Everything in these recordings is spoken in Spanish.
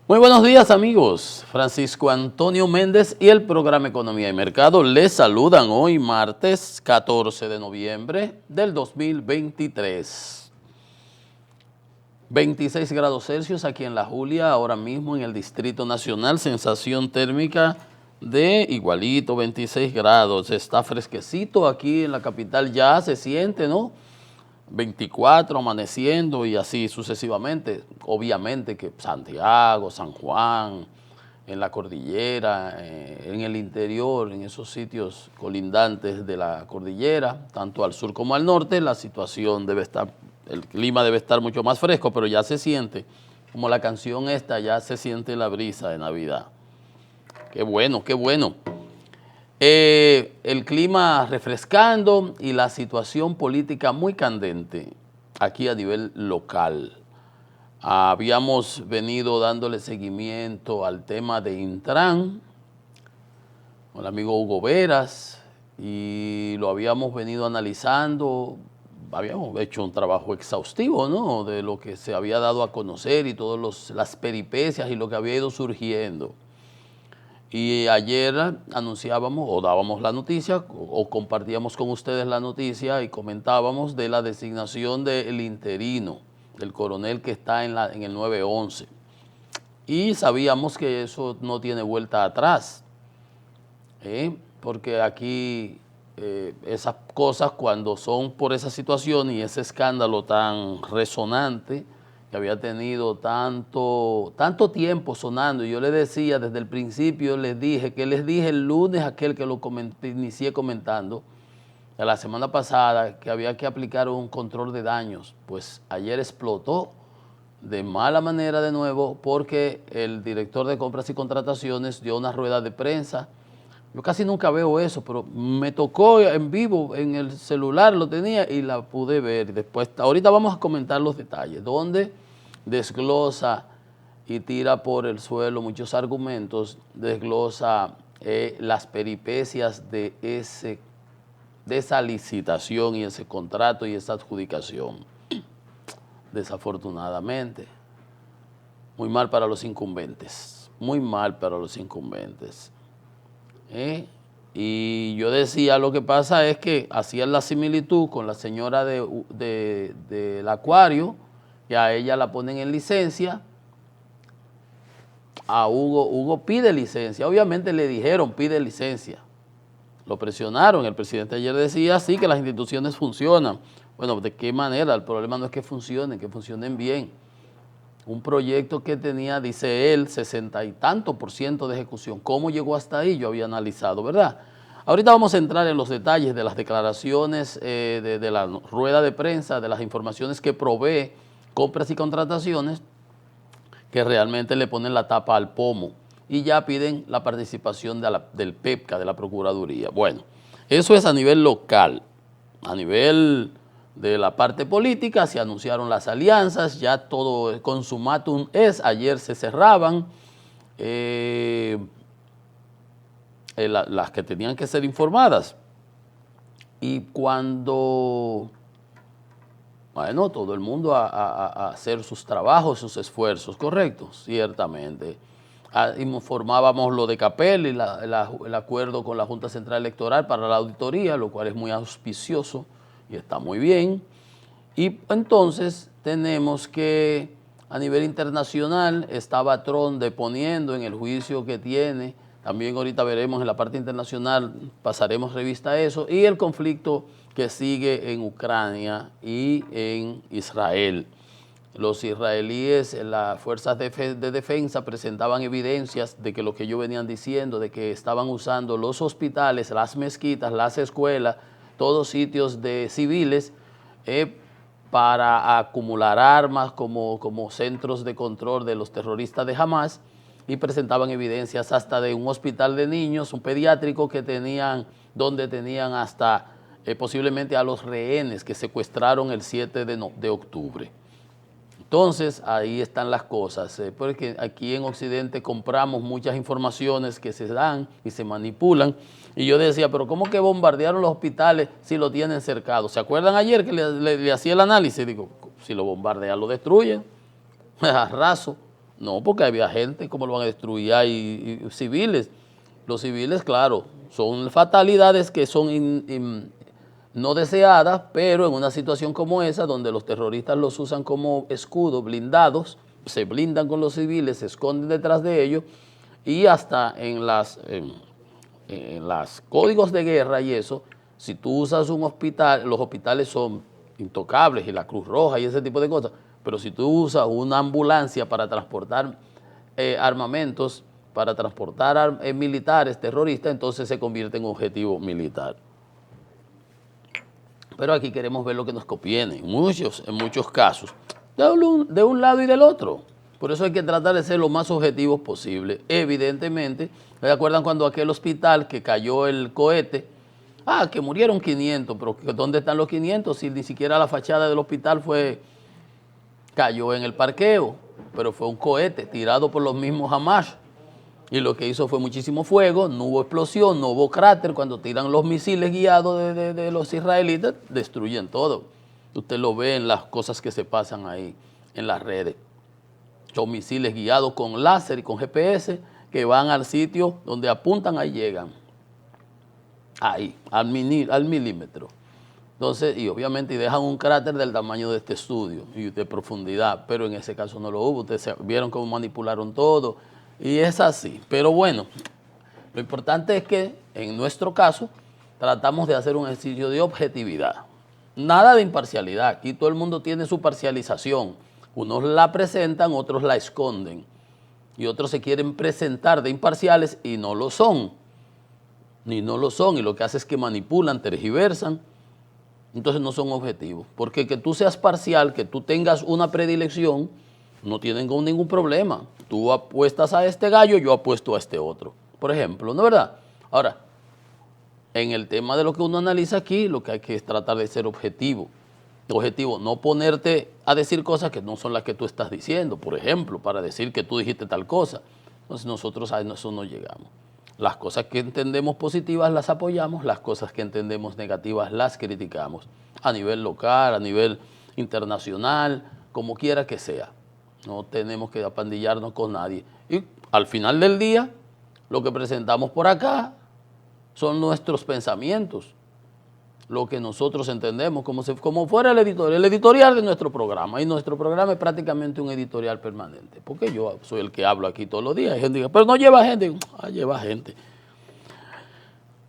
Muy buenos días amigos, Francisco Antonio Méndez y el programa Economía y Mercado les saludan hoy martes 14 de noviembre del 2023. 26 grados Celsius aquí en La Julia, ahora mismo en el Distrito Nacional, sensación térmica de igualito 26 grados, está fresquecito aquí en la capital, ya se siente, ¿no? 24 amaneciendo y así sucesivamente. Obviamente que Santiago, San Juan, en la cordillera, en el interior, en esos sitios colindantes de la cordillera, tanto al sur como al norte, la situación debe estar, el clima debe estar mucho más fresco, pero ya se siente, como la canción esta, ya se siente la brisa de Navidad. Qué bueno, qué bueno. El clima refrescando y la situación política muy candente aquí a nivel local. Habíamos venido dándole seguimiento al tema de Intran con el amigo Hugo Veras y lo habíamos venido analizando, habíamos hecho un trabajo exhaustivo, ¿no?, de lo que se había dado a conocer y todas las peripecias y lo que había ido surgiendo. Y ayer anunciábamos o dábamos la noticia o compartíamos con ustedes la noticia y comentábamos de la designación del interino, del coronel que está en el 911. Y sabíamos que eso no tiene vuelta atrás, porque aquí esas cosas cuando son por esa situación y ese escándalo tan resonante, que había tenido tanto tiempo sonando, y yo le decía desde el principio, les dije el lunes aquel que lo inicié comentando, de la semana pasada, que había que aplicar un control de daños, pues ayer explotó de mala manera de nuevo porque el director de compras y contrataciones dio una rueda de prensa. Yo casi nunca veo eso, pero me tocó en vivo, en el celular lo tenía y la pude ver. Después, ahorita vamos a comentar los detalles, donde desglosa y tira por el suelo muchos argumentos, desglosa las peripecias de esa licitación y ese contrato y esa adjudicación. Desafortunadamente, muy mal para los incumbentes, muy mal para los incumbentes. Y yo decía, lo que pasa es que hacían la similitud con la señora del acuario, que a ella la ponen en licencia, a Hugo pide licencia, obviamente le dijeron pide licencia, lo presionaron, el presidente ayer decía sí que las instituciones funcionan. Bueno, ¿de qué manera? El problema no es que funcionen bien. Un proyecto que tenía, dice él, 60 y tanto % de ejecución. ¿Cómo llegó hasta ahí? Yo había analizado, ¿verdad? Ahorita vamos a entrar en los detalles de las declaraciones, de la rueda de prensa, de las informaciones que provee compras y contrataciones, que realmente le ponen la tapa al pomo y ya piden la participación del PEPCA, de la Procuraduría. Bueno, eso es a nivel local. A nivel de la parte política se anunciaron las alianzas, ya todo consumatum es, ayer se cerraban las que tenían que ser informadas. Y cuando, bueno, todo el mundo a hacer sus trabajos, sus esfuerzos, correcto, ciertamente. Informábamos lo de Capel y el acuerdo con la Junta Central Electoral para la auditoría, lo cual es muy auspicioso y está muy bien. Y entonces tenemos que a nivel internacional estaba Trump deponiendo en el juicio que tiene, también ahorita veremos en la parte internacional, pasaremos revista a eso, y el conflicto que sigue en Ucrania y en Israel. Los israelíes, las fuerzas de defensa presentaban evidencias de que lo que ellos venían diciendo, de que estaban usando los hospitales, las mezquitas, las escuelas, todos sitios de civiles, para acumular armas como centros de control de los terroristas de Hamas, y presentaban evidencias hasta de un hospital de niños, un pediátrico donde tenían hasta posiblemente a los rehenes que secuestraron el 7 de octubre. Entonces, ahí están las cosas, porque aquí en Occidente compramos muchas informaciones que se dan y se manipulan. Y yo decía, pero ¿cómo que bombardearon los hospitales si lo tienen cercado? ¿Se acuerdan ayer que le hacía el análisis? Digo, si lo bombardean, lo destruyen, a raso. No, porque había gente, ¿cómo lo van a destruir? Hay civiles. Los civiles, claro, son fatalidades que son no deseadas, pero en una situación como esa, donde los terroristas los usan como escudo, blindados, se blindan con los civiles, se esconden detrás de ellos, y hasta en las códigos de guerra y eso, si tú usas un hospital, los hospitales son intocables, y la Cruz Roja y ese tipo de cosas, pero si tú usas una ambulancia para transportar armamentos, para transportar militares terroristas, entonces se convierte en objetivo militar. Pero aquí queremos ver lo que nos conviene, en muchos casos, de un lado y del otro. Por eso hay que tratar de ser lo más objetivos posible. Evidentemente, ¿se acuerdan cuando aquel hospital que cayó el cohete? Que murieron 500, pero ¿dónde están los 500? Si ni siquiera la fachada del hospital cayó en el parqueo, pero fue un cohete tirado por los mismos Hamas. Y lo que hizo fue muchísimo fuego, no hubo explosión, no hubo cráter. Cuando tiran los misiles guiados de los israelitas, destruyen todo. Usted lo ve en las cosas que se pasan ahí en las redes. Son misiles guiados con láser y con GPS que van al sitio donde apuntan, ahí llegan. Ahí, al milímetro. Entonces, y obviamente dejan un cráter del tamaño de este estudio y de profundidad, pero en ese caso no lo hubo. Ustedes vieron cómo manipularon todo y es así. Pero bueno, lo importante es que en nuestro caso tratamos de hacer un ejercicio de objetividad. Nada de imparcialidad. Aquí todo el mundo tiene su parcialización. Unos la presentan, otros la esconden. Y otros se quieren presentar de imparciales y no lo son. Ni no lo son. Y lo que hace es que manipulan, tergiversan. Entonces no son objetivos. Porque que tú seas parcial, que tú tengas una predilección, no tienen ningún problema. Tú apuestas a este gallo, yo apuesto a este otro. Por ejemplo, ¿no es verdad? Ahora, en el tema de lo que uno analiza aquí, lo que hay que es tratar de ser objetivo. Objetivo, no ponerte a decir cosas que no son las que tú estás diciendo, por ejemplo, para decir que tú dijiste tal cosa. Entonces nosotros a eso no llegamos. Las cosas que entendemos positivas las apoyamos, las cosas que entendemos negativas las criticamos, a nivel local, a nivel internacional, como quiera que sea. No tenemos que apandillarnos con nadie. Y al final del día, lo que presentamos por acá son nuestros pensamientos, lo que nosotros entendemos, como fuera el editorial de nuestro programa. Y nuestro programa es prácticamente un editorial permanente, porque yo soy el que hablo aquí todos los días. Hay gente que dice, pero no lleva gente. Lleva gente.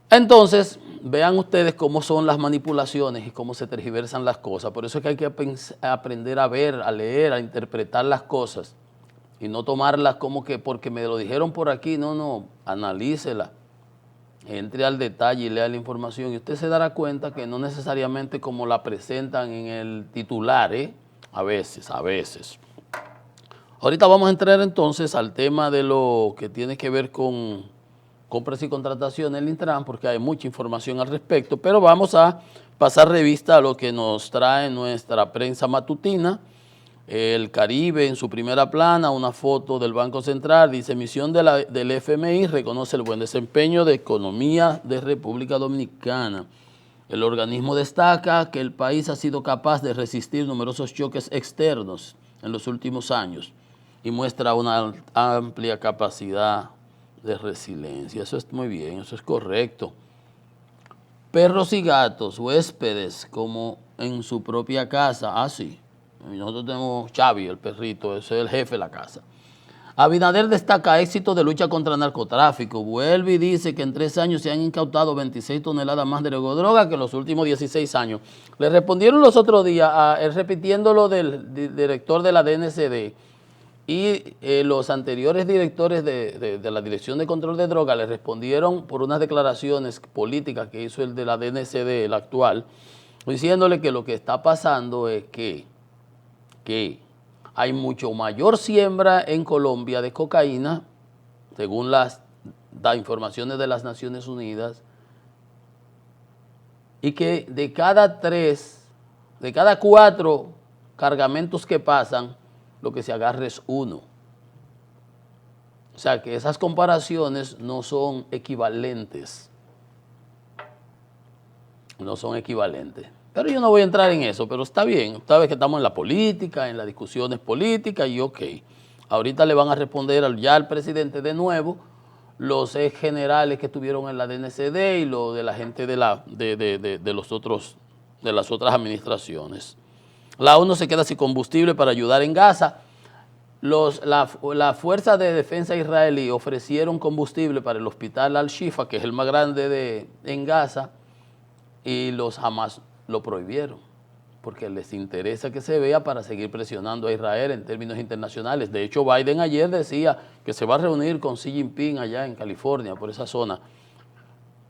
Entonces, vean ustedes cómo son las manipulaciones y cómo se tergiversan las cosas. Por eso es que hay que aprender a ver, a leer, a interpretar las cosas y no tomarlas como que porque me lo dijeron por aquí. No, analícela. Entre al detalle y lea la información y usted se dará cuenta que no necesariamente como la presentan en el titular, a veces. Ahorita vamos a entrar entonces al tema de lo que tiene que ver con compras y contrataciones en el Intran, porque hay mucha información al respecto, pero vamos a pasar revista a lo que nos trae nuestra prensa matutina. El Caribe en su primera plana, una foto del Banco Central, dice: misión del FMI reconoce el buen desempeño de economía de República Dominicana. El organismo destaca que el país ha sido capaz de resistir numerosos choques externos en los últimos años y muestra una amplia capacidad de resiliencia. Eso es muy bien, eso es correcto. Perros y gatos, huéspedes como en su propia casa. Sí. Nosotros tenemos Xavi, el perrito, ese es el jefe de la casa. Abinader destaca éxito de lucha contra el narcotráfico. Vuelve y dice que en 3 años se han incautado 26 toneladas más de droga que en los últimos 16 años. Le respondieron los otros días, repitiendo lo del director de la DNCD y los anteriores directores de la Dirección de Control de Drogas, le respondieron por unas declaraciones políticas que hizo el de la DNCD, el actual, diciéndole que lo que está pasando es que hay mucho mayor siembra en Colombia de cocaína, según las informaciones de las Naciones Unidas, y que de cada 4 cargamentos que pasan, lo que se agarra es 1. O sea que esas comparaciones no son equivalentes. No son equivalentes. Pero yo no voy a entrar en eso, pero está bien. Esta vez que estamos en la política, en las discusiones políticas, y ok. Ahorita le van a responder ya al presidente de nuevo los ex generales que estuvieron en la DNCD y lo de la gente de las otras administraciones. La ONU se queda sin combustible para ayudar en Gaza. La Fuerza de Defensa israelí ofrecieron combustible para el hospital Al-Shifa, que es el más grande en Gaza, y los Hamas lo prohibieron, porque les interesa que se vea para seguir presionando a Israel en términos internacionales. De hecho, Biden ayer decía que se va a reunir con Xi Jinping allá en California, por esa zona,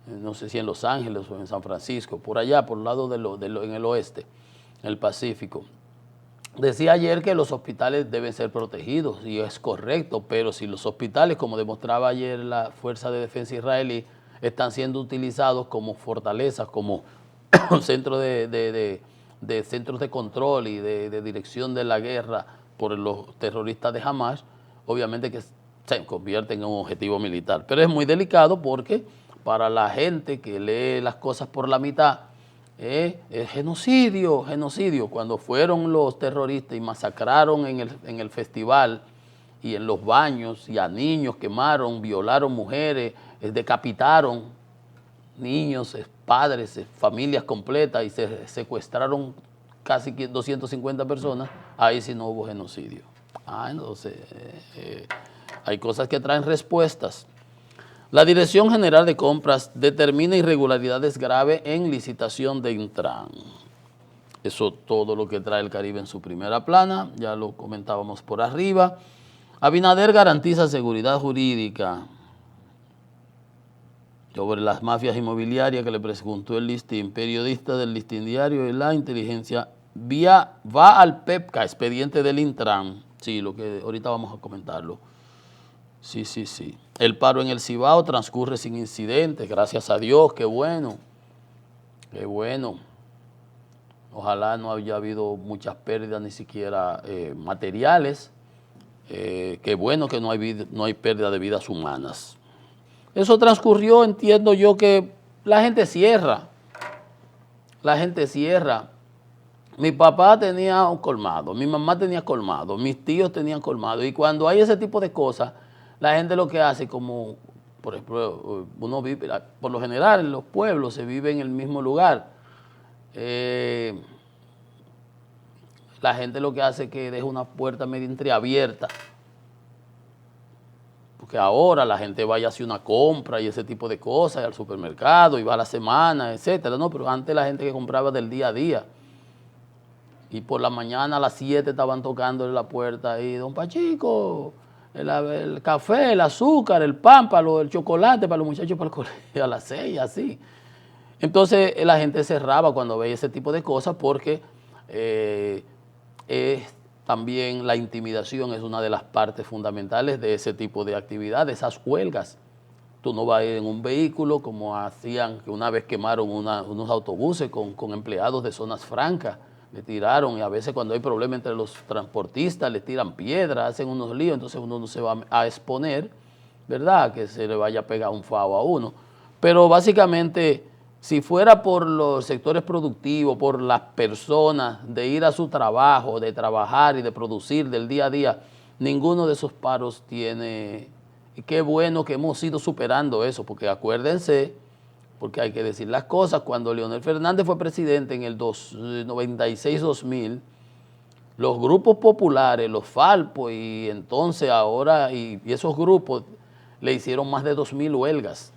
no sé si en Los Ángeles o en San Francisco, por allá, por el lado en el oeste, en el Pacífico. Decía ayer que los hospitales deben ser protegidos, y es correcto, pero si los hospitales, como demostraba ayer la Fuerza de Defensa israelí, están siendo utilizados como fortalezas, como centros centros de control y de dirección de la guerra por los terroristas de Hamas, obviamente que se convierten en un objetivo militar. Pero es muy delicado porque para la gente que lee las cosas por la mitad, es genocidio. Cuando fueron los terroristas y masacraron en el festival y en los baños, y a niños quemaron, violaron mujeres, decapitaron niños, padres, familias completas, y se secuestraron casi 250 personas, ahí sí no hubo genocidio. Entonces, hay cosas que traen respuestas. La Dirección General de Compras determina irregularidades graves en licitación de Intran. Eso todo lo que trae el Caribe en su primera plana, ya lo comentábamos por arriba. Abinader garantiza seguridad jurídica sobre las mafias inmobiliarias que le preguntó el Listín. Periodista del Listín Diario y la inteligencia va al PEPCA, expediente del Intran. Sí, lo que ahorita vamos a comentarlo. Sí. El paro en el Cibao transcurre sin incidentes, gracias a Dios, qué bueno. Ojalá no haya habido muchas pérdidas, ni siquiera materiales. Qué bueno que no hay pérdida de vidas humanas. Eso transcurrió, entiendo yo, que la gente cierra. Mi papá tenía un colmado, mi mamá tenía colmado, mis tíos tenían colmado, y cuando hay ese tipo de cosas, la gente lo que hace, como por ejemplo, uno vive, por lo general en los pueblos se vive en el mismo lugar, la gente lo que hace es que deja una puerta medio entreabierta, porque ahora la gente vaya a hacer una compra y ese tipo de cosas, al supermercado, y va a la semana, etcétera, ¿no? Pero antes la gente que compraba del día a día, y por la mañana a las 7 estaban tocándole la puerta ahí, don Pachico, el café, el azúcar, el pan, el chocolate para los muchachos para el colegio, a las 6, así. Entonces la gente cerraba cuando veía ese tipo de cosas, porque también la intimidación es una de las partes fundamentales de ese tipo de actividad, de esas huelgas. Tú no vas a ir en un vehículo como hacían, que una vez quemaron unos autobuses con empleados de zonas francas, le tiraron, y a veces cuando hay problemas entre los transportistas le tiran piedras, hacen unos líos, entonces uno no se va a exponer, ¿verdad?, que se le vaya a pegar un fao a uno. Pero básicamente, si fuera por los sectores productivos, por las personas de ir a su trabajo, de trabajar y de producir del día a día, ninguno de esos paros tiene. Y qué bueno que hemos ido superando eso, porque acuérdense, porque hay que decir las cosas, cuando Leonel Fernández fue presidente en el 96-2000, los grupos populares, los Falpo, y entonces ahora, y esos grupos le hicieron más de 2.000 huelgas.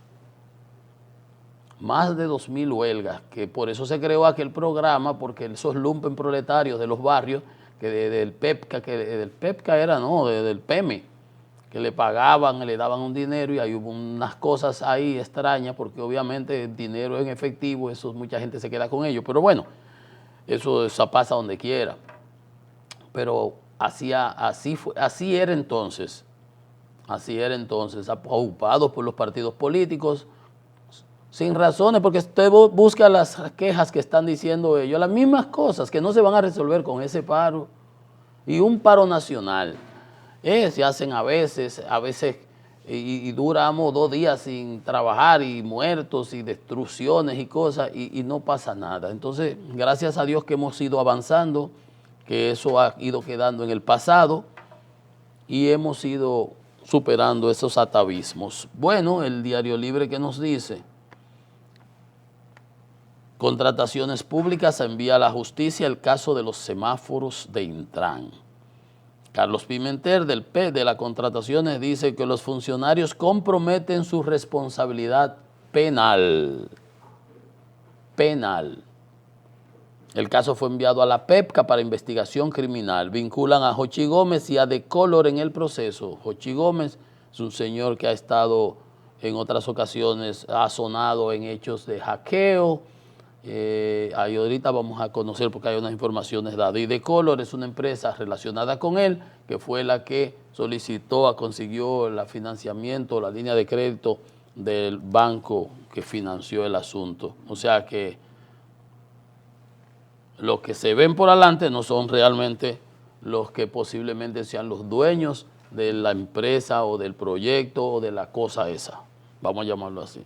Más de 2.000 huelgas, que por eso se creó aquel programa, porque esos lumpen proletarios de los barrios, que del PEPCA era, no, del PEME, que le pagaban, le daban un dinero, y hay hubo unas cosas ahí extrañas, porque obviamente el dinero en efectivo, eso mucha gente se queda con ello, pero bueno, eso pasa donde quiera. Pero así era entonces, ocupados por los partidos políticos, sin razones, porque usted busca las quejas que están diciendo ellos, las mismas cosas que no se van a resolver con ese paro, y un paro nacional. Se hacen a veces y duramos 2 días sin trabajar, y muertos y destrucciones y cosas, y no pasa nada. Entonces, gracias a Dios que hemos ido avanzando, que eso ha ido quedando en el pasado, y hemos ido superando esos atavismos. Bueno, el Diario Libre, ¿qué nos dice? Contrataciones públicas, envía a la justicia el caso de los semáforos de Intran. Carlos Pimentel de las contrataciones dice que los funcionarios comprometen su responsabilidad penal. El caso fue enviado a la PEPCA para investigación criminal. Vinculan a Jochi Gómez y a De Color en el proceso. Jochi Gómez es un señor que ha estado en otras ocasiones, ha sonado en hechos de hackeo. Ahí ahorita vamos a conocer porque hay unas informaciones dadas. Y De Color es una empresa relacionada con él, que fue la que solicitó, consiguió el financiamiento, la línea de crédito del banco que financió el asunto. O sea que los que se ven por adelante no son realmente los que posiblemente sean los dueños de la empresa o del proyecto o de la cosa esa. Vamos a llamarlo así.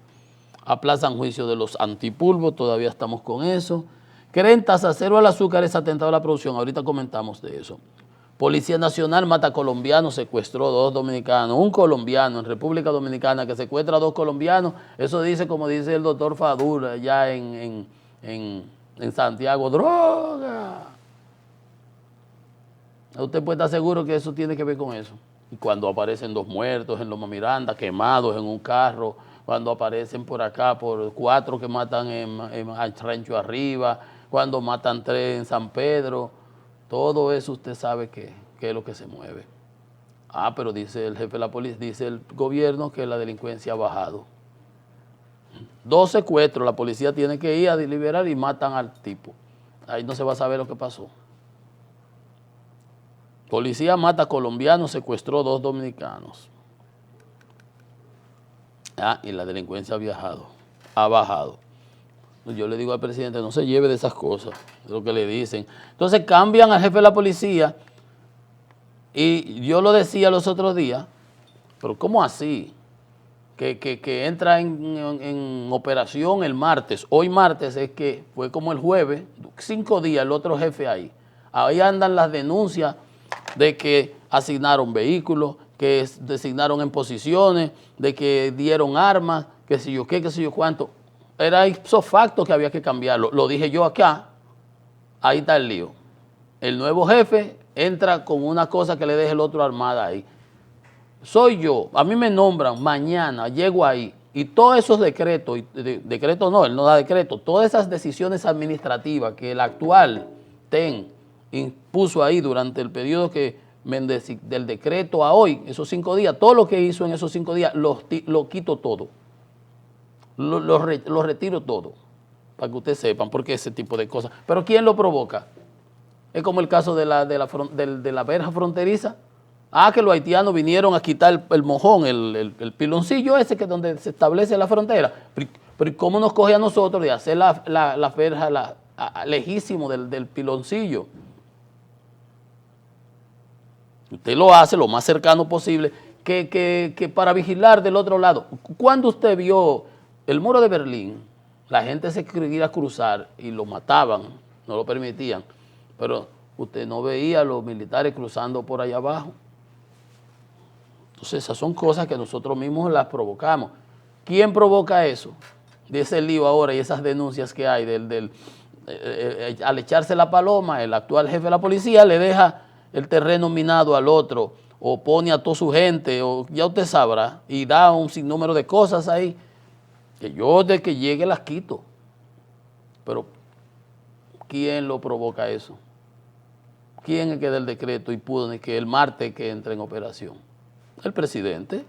Aplazan juicio de los antipulvos, todavía estamos con eso. Creen tasa cero al azúcar, es atentado a la producción, ahorita comentamos de eso. Policía Nacional mata a colombianos, secuestró 2 dominicanos. Un colombiano en República Dominicana que secuestra a 2 colombianos, eso dice, como dice el doctor Fadul allá en Santiago, droga. Usted puede estar seguro que eso tiene que ver con eso. Y cuando aparecen 2 muertos en Loma Miranda, quemados en un carro, cuando aparecen por acá, por 4 que matan en Rancho Arriba, cuando matan 3 en San Pedro, todo eso usted sabe que es lo que se mueve. Pero dice el jefe de la policía, dice el gobierno que la delincuencia ha bajado. 2 secuestros, la policía tiene que ir a deliberar y matan al tipo. Ahí no se va a saber lo que pasó. Policía mata a colombianos, secuestró 2 dominicanos. Y la delincuencia ha bajado. Yo le digo al presidente, no se lleve de esas cosas, de lo que le dicen. Entonces cambian al jefe de la policía y yo lo decía los otros días, pero ¿cómo así? Que entra en operación el martes. Hoy martes es que fue como el jueves, 5 días el otro jefe ahí. Ahí andan las denuncias de que asignaron vehículos, que designaron en posiciones, de que dieron armas, que sé yo qué, que sé yo cuánto. Era ipso facto que había que cambiarlo. Lo dije yo acá, ahí está el lío. El nuevo jefe entra con una cosa que le deje el otro armada ahí. Soy yo, a mí me nombran, mañana llego ahí, y todos esos decretos, decretos no, él no da decretos, todas esas decisiones administrativas que el actual TEN impuso ahí durante el periodo del decreto a hoy, esos 5 días, todo lo que hizo en esos 5 días, lo quito todo, lo retiro todo, para que ustedes sepan por qué ese tipo de cosas. Pero ¿quién lo provoca? Es como el caso de la verja fronteriza. Que los haitianos vinieron a quitar el mojón, el piloncillo ese que es donde se establece la frontera. Pero ¿cómo nos coge a nosotros de hacer la verja lejísimo del piloncillo? Usted lo hace lo más cercano posible que para vigilar del otro lado. Cuando usted vio el muro de Berlín, la gente se quería cruzar y lo mataban, no lo permitían, pero usted no veía a los militares cruzando por allá abajo. Entonces esas son cosas que nosotros mismos las provocamos. ¿Quién provoca eso? De ese lío ahora y esas denuncias que hay al echarse la paloma, el actual jefe de la policía le deja el terreno minado al otro o pone a toda su gente, o ya usted sabrá, y da un sinnúmero de cosas ahí que yo de que llegue las quito. Pero ¿quién lo provoca eso? ¿Quién es que da el decreto y pudo que el martes que entre en operación? El presidente.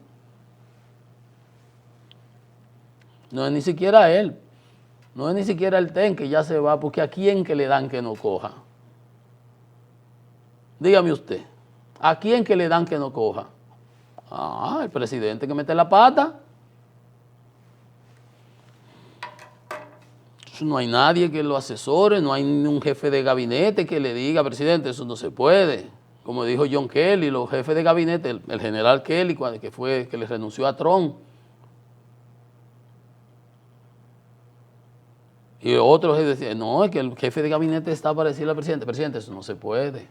No es ni siquiera él, no es ni siquiera el TEN que ya se va, porque ¿a quién que le dan que no coja? Dígame usted, ¿a quién que le dan que no coja? El presidente que mete la pata. No hay nadie que lo asesore, no hay un jefe de gabinete que le diga, presidente, eso no se puede. Como dijo John Kelly, los jefes de gabinete, el general Kelly, que le renunció a Trump. Y otros decían, no, es que el jefe de gabinete está para decirle al presidente, presidente, eso no se puede.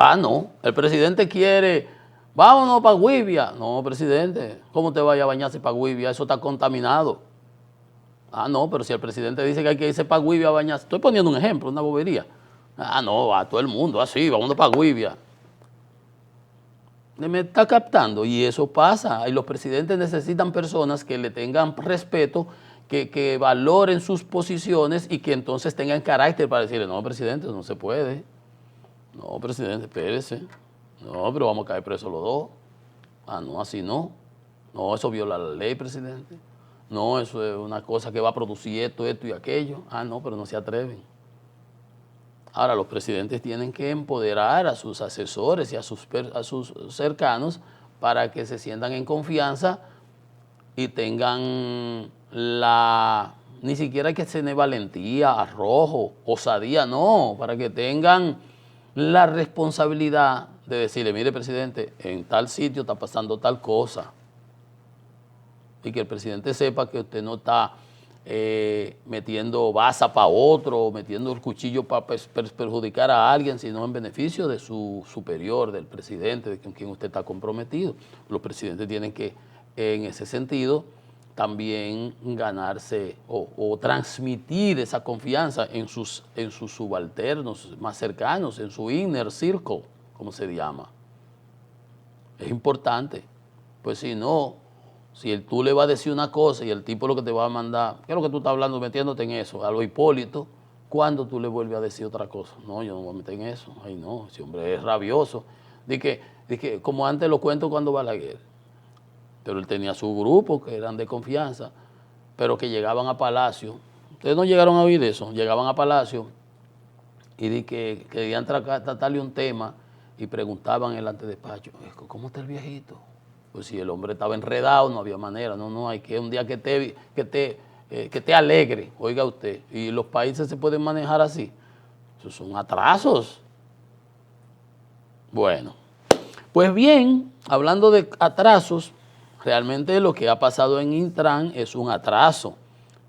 Ah, no, el presidente quiere, vámonos para Guivia. No, presidente, ¿cómo te vaya a bañarse para Guivia? Eso está contaminado. Ah, no, pero si el presidente dice que hay que irse para Guivia a bañarse, estoy poniendo un ejemplo, una bobería. Ah, no, va todo el mundo así, vámonos para Guivia. Me está captando y eso pasa. Y los presidentes necesitan personas que le tengan respeto, que valoren sus posiciones y que entonces tengan carácter para decirle, no, presidente, no se puede. No, presidente, espérese. No, pero vamos a caer presos los dos. Ah, no, así no. No, eso viola la ley, presidente. No, eso es una cosa que va a producir esto, esto y aquello. Ah, no, pero no se atreven. Ahora, los presidentes tienen que empoderar a sus asesores y a sus cercanos para que se sientan en confianza y tengan ni siquiera que se den valentía, arrojo, osadía, no, para que tengan la responsabilidad de decirle, mire, presidente, en tal sitio está pasando tal cosa. Y que el presidente sepa que usted no está metiendo baza para otro, metiendo el cuchillo para perjudicar a alguien, sino en beneficio de su superior, del presidente, con quien usted está comprometido. Los presidentes tienen que, en ese sentido, también ganarse o transmitir esa confianza en sus subalternos más cercanos, en su inner circle, como se llama. Es importante, pues si no, si tú le vas a decir una cosa y el tipo lo que te va a mandar, ¿qué es lo que tú estás hablando metiéndote en eso? A lo Hipólito, ¿cuándo tú le vuelves a decir otra cosa? No, yo no me voy a meter en eso. Ay, no, ese hombre es rabioso. De que como antes lo cuento cuando va a la guerra. Pero él tenía su grupo que eran de confianza, pero que llegaban a Palacio. Ustedes no llegaron a oír eso. Llegaban a Palacio y di que querían tratarle un tema y preguntaban en el antedespacho, ¿cómo está el viejito? Pues si el hombre estaba enredado, no había manera. No, hay que un día que esté alegre, oiga usted. Y los países se pueden manejar así. Esos son atrasos. Bueno, pues bien, hablando de atrasos, realmente lo que ha pasado en Intran es un atraso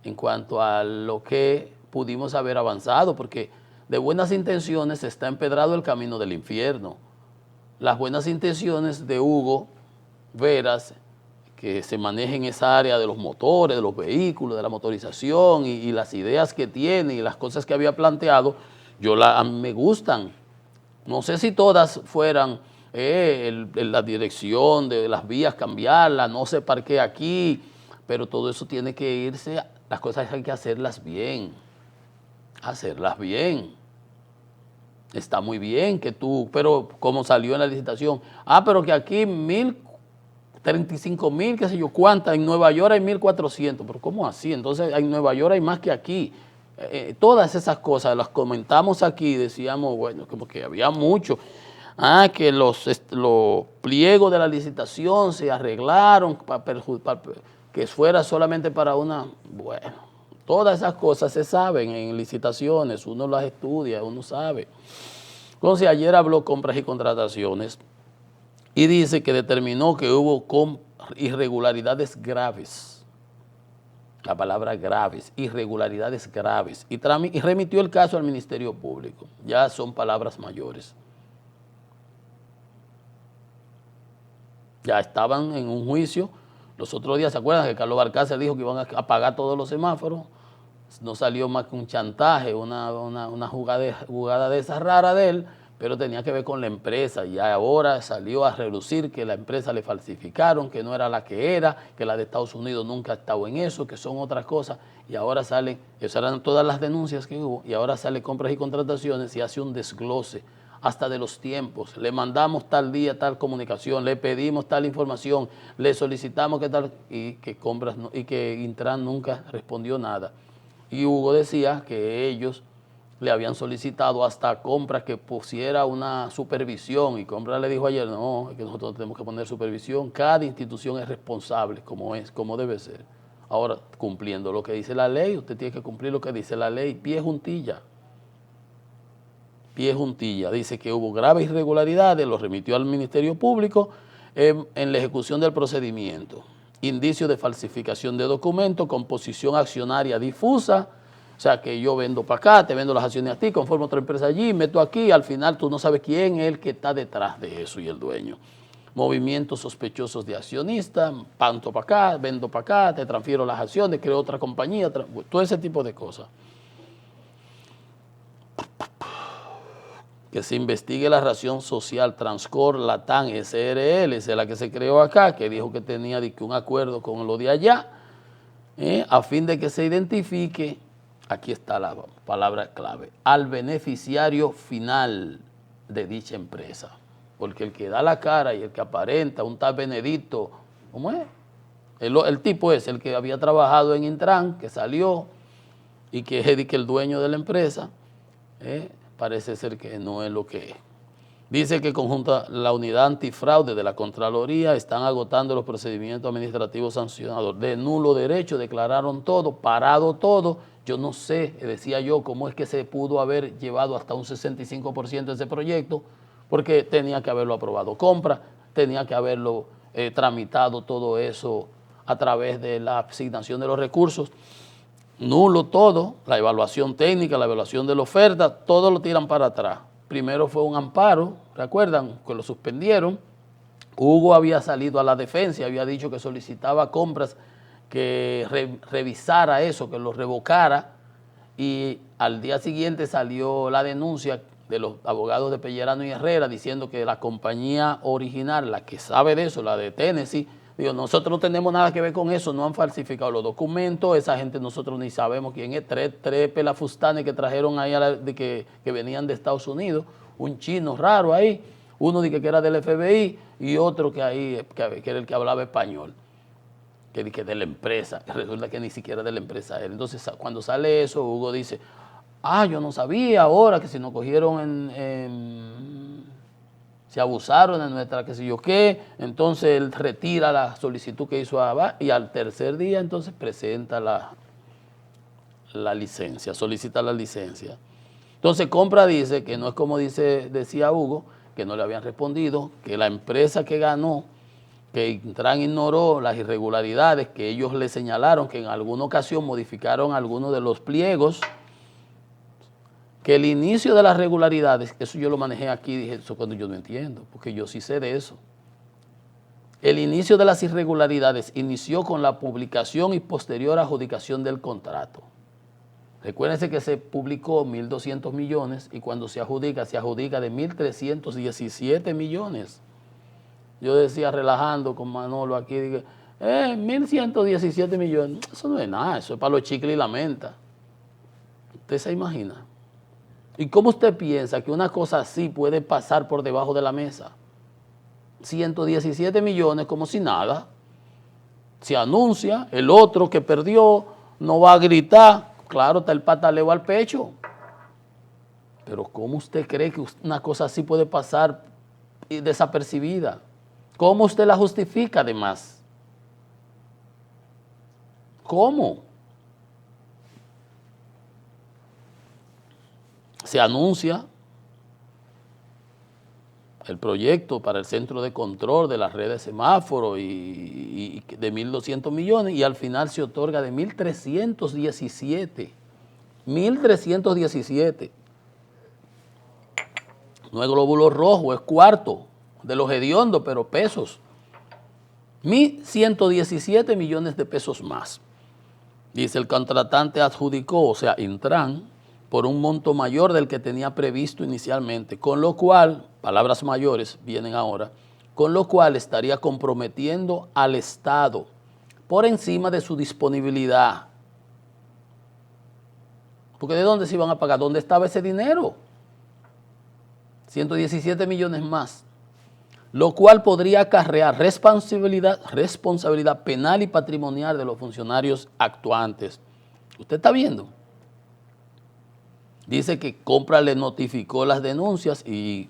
en cuanto a lo que pudimos haber avanzado, porque de buenas intenciones está empedrado el camino del infierno. Las buenas intenciones de Hugo Veras, que se maneja en esa área de los motores, de los vehículos, de la motorización y las ideas que tiene y las cosas que había planteado, a mí me gustan. No sé si todas fueran la dirección de las vías, cambiarla, no se parquee aquí, pero todo eso tiene que irse, las cosas hay que hacerlas bien, hacerlas bien. Está muy bien que pero como salió en la licitación, pero que aquí 35,000, qué sé yo cuántas, en Nueva York hay 1,400, pero ¿cómo así? Entonces en Nueva York hay más que aquí. Todas esas cosas las comentamos aquí, decíamos, bueno, como que había mucho. Que los pliegos de la licitación se arreglaron que fuera solamente para una, bueno, todas esas cosas se saben en licitaciones, uno las estudia, uno sabe. Entonces ayer habló compras y contrataciones y dice que determinó que hubo irregularidades graves. La palabra graves, irregularidades graves, y remitió el caso al Ministerio Público. Ya son palabras mayores. Ya estaban en un juicio. Los otros días, ¿se acuerdan que Carlos Barcaza dijo que iban a apagar todos los semáforos? No salió más que un chantaje, una jugada de esa rara de él, pero tenía que ver con la empresa y ahora salió a relucir que la empresa le falsificaron, que no era la que era, que la de Estados Unidos nunca ha estado en eso, que son otras cosas, y ahora salen, esas eran todas las denuncias que hubo, y ahora sale compras y contrataciones y hace un desglose hasta de los tiempos. Le mandamos tal día tal comunicación, le pedimos tal información, le solicitamos que tal, y que Intran nunca respondió nada. Y Hugo decía que ellos le habían solicitado hasta Compras que pusiera una supervisión, y Compras le dijo ayer, no, es que nosotros tenemos que poner supervisión, cada institución es responsable, como debe ser. Ahora, cumpliendo lo que dice la ley, usted tiene que cumplir lo que dice la ley, pie juntilla. Pie juntilla, dice que hubo graves irregularidades, lo remitió al Ministerio Público en la ejecución del procedimiento. Indicios de falsificación de documentos, composición accionaria difusa, O sea, que yo vendo para acá, te vendo las acciones a ti, conformo otra empresa allí, meto aquí, al final tú no sabes quién es el que está detrás de eso y el dueño. Movimientos sospechosos de accionistas, panto para acá, vendo para acá, te transfiero las acciones, creo otra compañía, todo ese tipo de cosas. Que se investigue la razón social Transcor Latam SRL, esa es la que se creó acá, que dijo que tenía un acuerdo con lo de allá, a fin de que se identifique, aquí está la palabra clave, al beneficiario final de dicha empresa. Porque el que da la cara y el que aparenta, un tal Benedicto, ¿cómo es? El tipo es el que había trabajado en Intran, que salió y que es el dueño de la empresa, parece ser que no es lo que es. Dice que conjunta la unidad antifraude de la Contraloría están agotando los procedimientos administrativos sancionados de nulo derecho, declararon todo, parado todo. Yo no sé, decía yo, cómo es que se pudo haber llevado hasta un 65% de ese proyecto, porque tenía que haberlo aprobado compra, tenía que haberlo tramitado todo eso a través de la asignación de los recursos. Nulo todo, la evaluación técnica, la evaluación de la oferta, todo lo tiran para atrás. Primero fue un amparo, ¿recuerdan? Que lo suspendieron. Hugo había salido a la defensa, había dicho que solicitaba compras, que revisara eso, que lo revocara, y al día siguiente salió la denuncia de los abogados de Pellerano y Herrera diciendo que la compañía original, la que sabe de eso, la de Tennessee, digo, nosotros no tenemos nada que ver con eso, no han falsificado los documentos, esa gente nosotros ni sabemos quién es, tres pelafustanes que trajeron ahí que venían de Estados Unidos, un chino raro ahí, uno que era del FBI y otro que era el que hablaba español, que de la empresa, resulta que ni siquiera de la empresa él. Entonces cuando sale eso, Hugo dice, yo no sabía ahora que si nos cogieron se abusaron de nuestra qué sé yo qué, entonces él retira la solicitud que hizo a y al tercer día entonces presenta la licencia, solicita la licencia. Entonces compra dice que no es como decía Hugo, que no le habían respondido, que la empresa que ganó, que Intran ignoró las irregularidades que ellos le señalaron, que en alguna ocasión modificaron algunos de los pliegos, que el inicio de las regularidades, eso yo lo manejé aquí, dije, eso cuando yo no entiendo, porque yo sí sé de eso. El inicio de las irregularidades inició con la publicación y posterior adjudicación del contrato. Recuérdense que se publicó 1.200 millones y cuando se adjudica de 1.317 millones. Yo decía relajando con Manolo aquí, dije, 1.117 millones, eso no es nada, eso es para los chicles y la menta. ¿Usted se imagina? ¿Y cómo usted piensa que una cosa así puede pasar por debajo de la mesa? 117 millones como si nada. Se anuncia, el otro que perdió no va a gritar, claro, está el pataleo al pecho. Pero ¿cómo usted cree que una cosa así puede pasar desapercibida? ¿Cómo usted la justifica además? ¿Cómo? Se anuncia el proyecto para el centro de control de las redes semáforo y de 1.200 millones y al final se otorga de 1.317. 1.317. No es glóbulo rojo, es cuarto de los hediondos, pero pesos. 1.117 millones de pesos más. Dice, el contratante adjudicó, o sea, Intran, por un monto mayor del que tenía previsto inicialmente, con lo cual, palabras mayores vienen ahora, con lo cual estaría comprometiendo al Estado por encima de su disponibilidad. Porque ¿de dónde se iban a pagar? ¿Dónde estaba ese dinero? 117 millones más, lo cual podría acarrear responsabilidad penal y patrimonial de los funcionarios actuantes. ¿Usted está viendo? Dice que Compra le notificó las denuncias y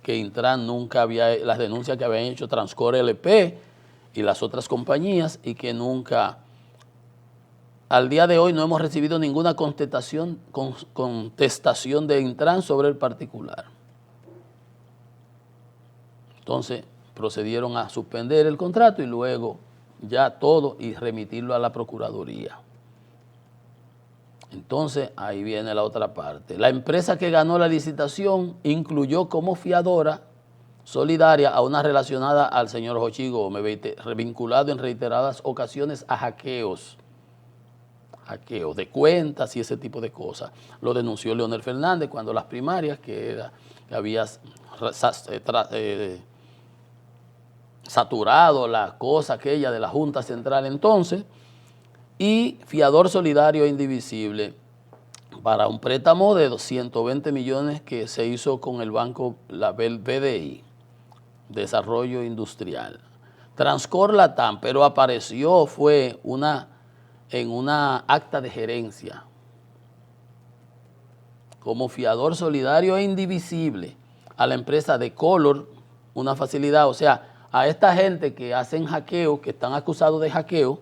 que Intran nunca había, las denuncias que habían hecho Transcor LP y las otras compañías y que nunca, al día de hoy no hemos recibido ninguna contestación de Intran sobre el particular. Entonces procedieron a suspender el contrato y luego ya todo y remitirlo a la Procuraduría. Entonces, ahí viene la otra parte. La empresa que ganó la licitación incluyó como fiadora solidaria a una relacionada al señor Jochi Gómez, vinculado en reiteradas ocasiones a hackeos de cuentas y ese tipo de cosas. Lo denunció Leonel Fernández cuando las primarias, que había saturado la cosa aquella de la Junta Central entonces, y fiador solidario e indivisible para un préstamo de 220 millones que se hizo con el banco, la BDI, Desarrollo Industrial. Transcor Latam, pero apareció, fue en una acta de gerencia como fiador solidario e indivisible a la empresa de Color, una facilidad, o sea, a esta gente que hacen hackeo, que están acusados de hackeo,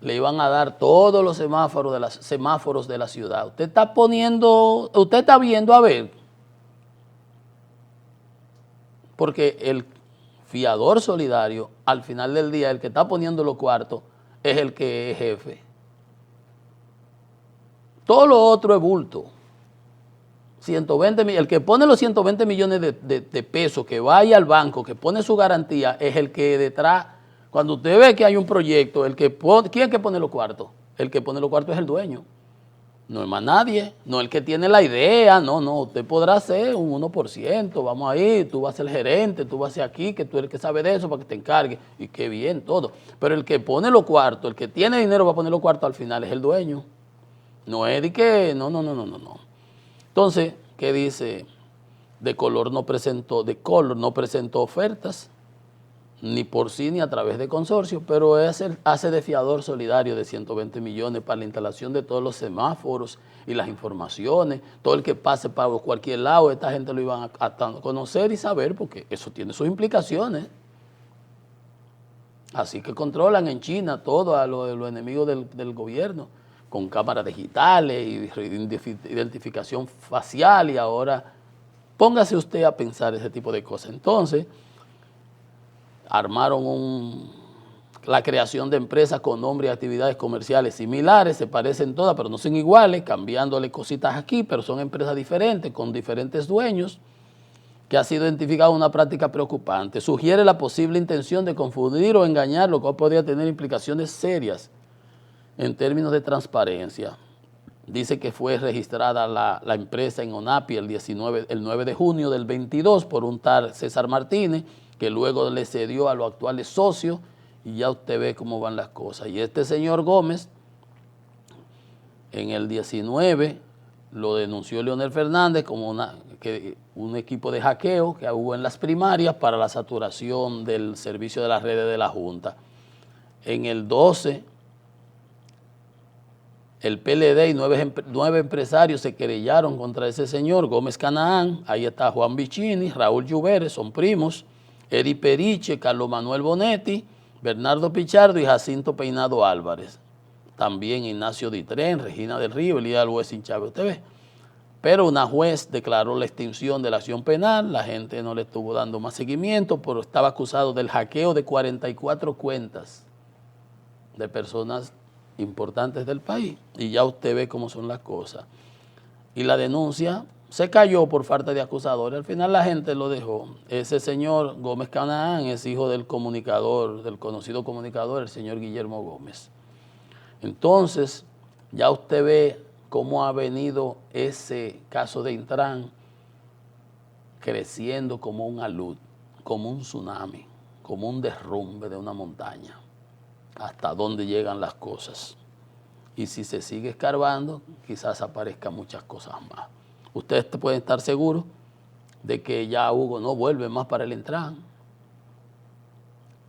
le iban a dar todos los semáforos de la ciudad. Usted está viendo a ver, porque el fiador solidario, al final del día, el que está poniendo los cuartos, es el que es jefe. Todo lo otro es bulto. 120, el que pone los 120 millones de pesos, que vaya al banco, que pone su garantía, es el que detrás, cuando usted ve que hay un proyecto, ¿quién es que pone los cuartos? El que pone los cuartos es el dueño. No es más nadie, no el que tiene la idea, no, usted podrá hacer un 1%, vamos ahí, tú vas a ser el gerente, tú vas a ser aquí, que tú eres el que sabe de eso para que te encargue, y qué bien, todo. Pero el que pone los cuartos, el que tiene dinero para poner los cuartos al final es el dueño. No es de que, no. Entonces, ¿qué dice? De Color no presentó ofertas, ni por sí ni a través de consorcio, pero hace de fiador solidario de 120 millones para la instalación de todos los semáforos y las informaciones. Todo el que pase para cualquier lado, esta gente lo iban a conocer y saber, porque eso tiene sus implicaciones. Así que controlan en China todo a los enemigos del gobierno, con cámaras digitales y identificación facial, y ahora póngase usted a pensar ese tipo de cosas. Entonces, armaron la creación de empresas con nombre y actividades comerciales similares, se parecen todas, pero no son iguales, cambiándole cositas aquí, pero son empresas diferentes, con diferentes dueños, que ha sido identificada una práctica preocupante. Sugiere la posible intención de confundir o engañar, lo cual podría tener implicaciones serias en términos de transparencia. Dice que fue registrada la empresa en ONAPI el 9 de junio del 22 por un tal César Martínez, que luego le cedió a los actuales socios, y ya usted ve cómo van las cosas. Y este señor Gómez, en el 19, lo denunció Leonel Fernández como un equipo de hackeo que hubo en las primarias para la saturación del servicio de las redes de la Junta. En el 12, el PLD y 9 empresarios se querellaron contra ese señor, Gómez Canaán. Ahí está Juan Vicini, Raúl Lluveres, son primos, Eri Periche, Carlos Manuel Bonetti, Bernardo Pichardo y Jacinto Peinado Álvarez. También Ignacio Ditren, Regina del Río, Elías Luesín Chávez, usted ve. Pero una juez declaró la extinción de la acción penal, la gente no le estuvo dando más seguimiento, pero estaba acusado del hackeo de 44 cuentas de personas importantes del país, y ya usted ve cómo son las cosas. Y la denuncia se cayó por falta de acusadores, al final la gente lo dejó. Ese señor Gómez Canaán es hijo del comunicador, del conocido comunicador, el señor Guillermo Gómez. Entonces, ya usted ve cómo ha venido ese caso de Intran creciendo como un alud, como un tsunami, como un derrumbe de una montaña, hasta dónde llegan las cosas. Y si se sigue escarbando, quizás aparezcan muchas cosas más. Ustedes pueden estar seguros de que ya Hugo no vuelve más para el Intran.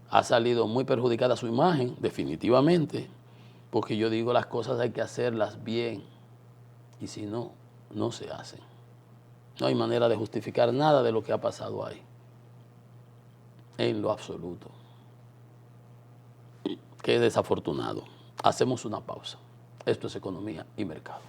Ha salido muy perjudicada su imagen, definitivamente, porque yo digo, las cosas hay que hacerlas bien, y si no, no se hacen. No hay manera de justificar nada de lo que ha pasado ahí, en lo absoluto. Qué desafortunado. Hacemos una pausa. Esto es Economía y Mercado.